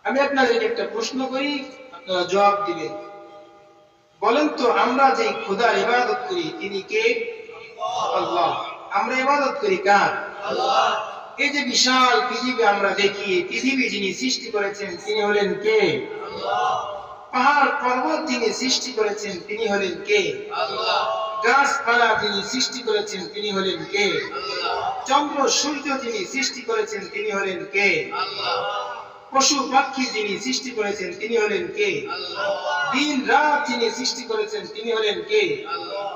আমি আপনাদেরকে একটা প্রশ্ন করি, আপনারা জবাব দিবেন। বলেন তো, আমরা যে খোদার ইবাদত করি তিনি কে? আল্লাহ। আমরা ইবাদত করি কার? আল্লাহ। এই যে বিশাল পৃথিবী আমরা দেখি, পৃথিবী যিনি সৃষ্টি করেছেন তিনি হলেন কে? আল্লাহ। পাহাড় পর্বত যিনি সৃষ্টি করেছেন তিনি হলেন কে? আল্লাহ। গাছপালা যিনি সৃষ্টি করেছেন তিনি হলেন কে? আল্লাহ। চন্দ্র সূর্য যিনি সৃষ্টি করেছেন তিনি হলেন কে? আল্লাহ। পশু পাখি যিনি সৃষ্টি করেছেন তিনি হলেন কে? আল্লাহ। দিন রাত যিনি সৃষ্টি করেছেন তিনি হলেন কে? আল্লাহ।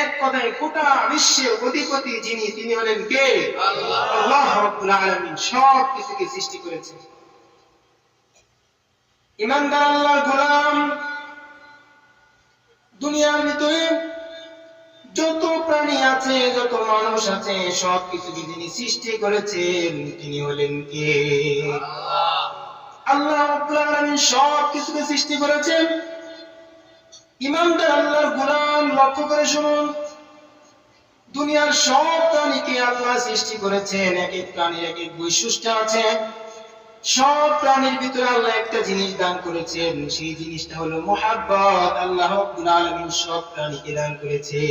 এক কথায় গোটা বিশ্বের অধিপতি যিনি তিনি হলেন কে? আল্লাহ। আল্লাহ রাব্বুল আলামিন সব কিছুকে সৃষ্টি করেছেন। ইমানদার আল্লাহর গোলাম, দুনিয়ার ভিতরে যত প্রাণী আছে, যত মানুষ আছে, সব কিছুকে যিনি সৃষ্টি করেছেন তিনি হলেন কে? আল্লাহ। আল্লাহ রাব্বুল আলামিন সব কিছুকে সৃষ্টি করেছেন। ইমানদার আল্লাহর গোলাম, লক্ষ্য করে শুনুন, দুনিয়ার সব প্রাণীকে আল্লাহ সৃষ্টি করেছেন। এক এক প্রাণীর এক এক বৈশিষ্ট্য আছে। সব প্রাণীর ভিতরে আল্লাহ একটা জিনিস দান করেছেন, সেই জিনিসটা হলো মুহাব্বত। আল্লাহ রাব্বুল আলামিন সব প্রাণীকে দান করেছে।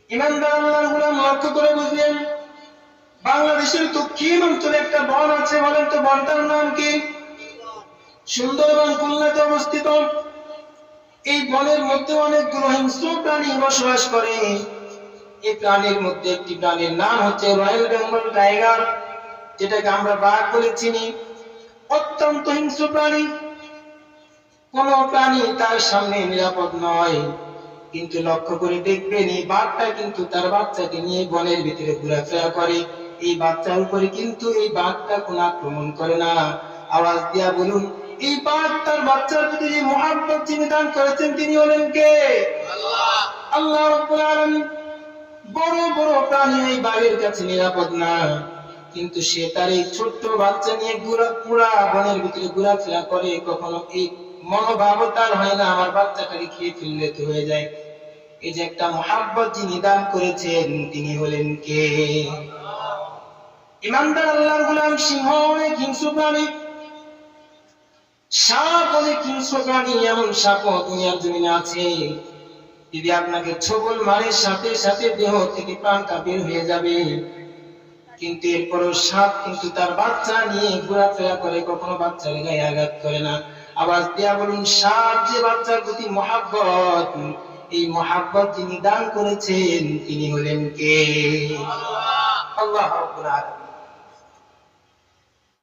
ইমানদার আল্লাহর গোলাম, লক্ষ্য করে বুঝলেন, বাংলাদেশের দক্ষিণ অঞ্চলে একটা বন আছে। বলেন তো বনটার নাম কি? সুন্দরবন, খুলনাতে অবস্থিত। এই বনের মধ্যে অনেকগুলো হিংস্র প্রাণী বসবাস করে। এই প্রাণীর মধ্যে একটি প্রাণীর নাম হচ্ছে রয়্যাল বেঙ্গল টাইগার, যেটাকে আমরা বাঘ বলে চিনি। অত্যন্ত হিংস্র প্রাণী। কোন প্রাণী তার সামনে নিরাপদ নয়। কিন্তু লক্ষ্য করে দেখবেন, এই বাঘটা কিন্তু তার বাচ্চাকে নিয়ে বনের ভিতরে ঘোরাফেরা করে। এই বাচ্চার উপরে কিন্তু এই বাঘটা কোন আক্রমণ করে না। আওয়াজ দিয়া বলুন, এই বাঘ তার বাচ্চার প্রতি যে মুহাব্বত যিনি দান করেছেন তিনি হলেন কে? আল্লাহ। আল্লাহ রাব্বুল আলামিন। বড় বড় প্রাণী এই বাঘের কাছে নিরাপদ না, কিন্তু সে তার এই ছোট্ট বাচ্চা নিয়ে পুরা বনের ভিতরে ঘোরাফেরা করে। কখনো এই মনোভাব তার হয় না আমার বাচ্চাটাকে খেয়ে ফেললে তো হয়ে যায়। এই যে একটা মুহাব্বত যিনি দান করেছেন তিনি হলেন কে? ইমানদার আল্লাহর গোলাম, সিংহ অনেক হিংস্র প্রাণী, সাপ অনেক হিংস্র প্রাণী। এমন সাপও দুনিয়ার জমিনে আছে, যদি আপনাকে ছোবল মারে সাথে সাথে দেহ থেকে প্রাণটা বের হয়ে যাবে। কিন্তু এরপরও সাপ কিন্তু তার বাচ্চা নিয়ে ঘোরাফেরা করে, কখনো বাচ্চার গায়ে আঘাত করে না। আওয়াজ দিয়া বলুন, সাপ যে বাচ্চার প্রতি মুহাব্বত, এই মুহাব্বত যিনি দান করেছেন তিনি হলেন কে? আল্লাহ। আল্লাহ রাব্বুল আলামিন।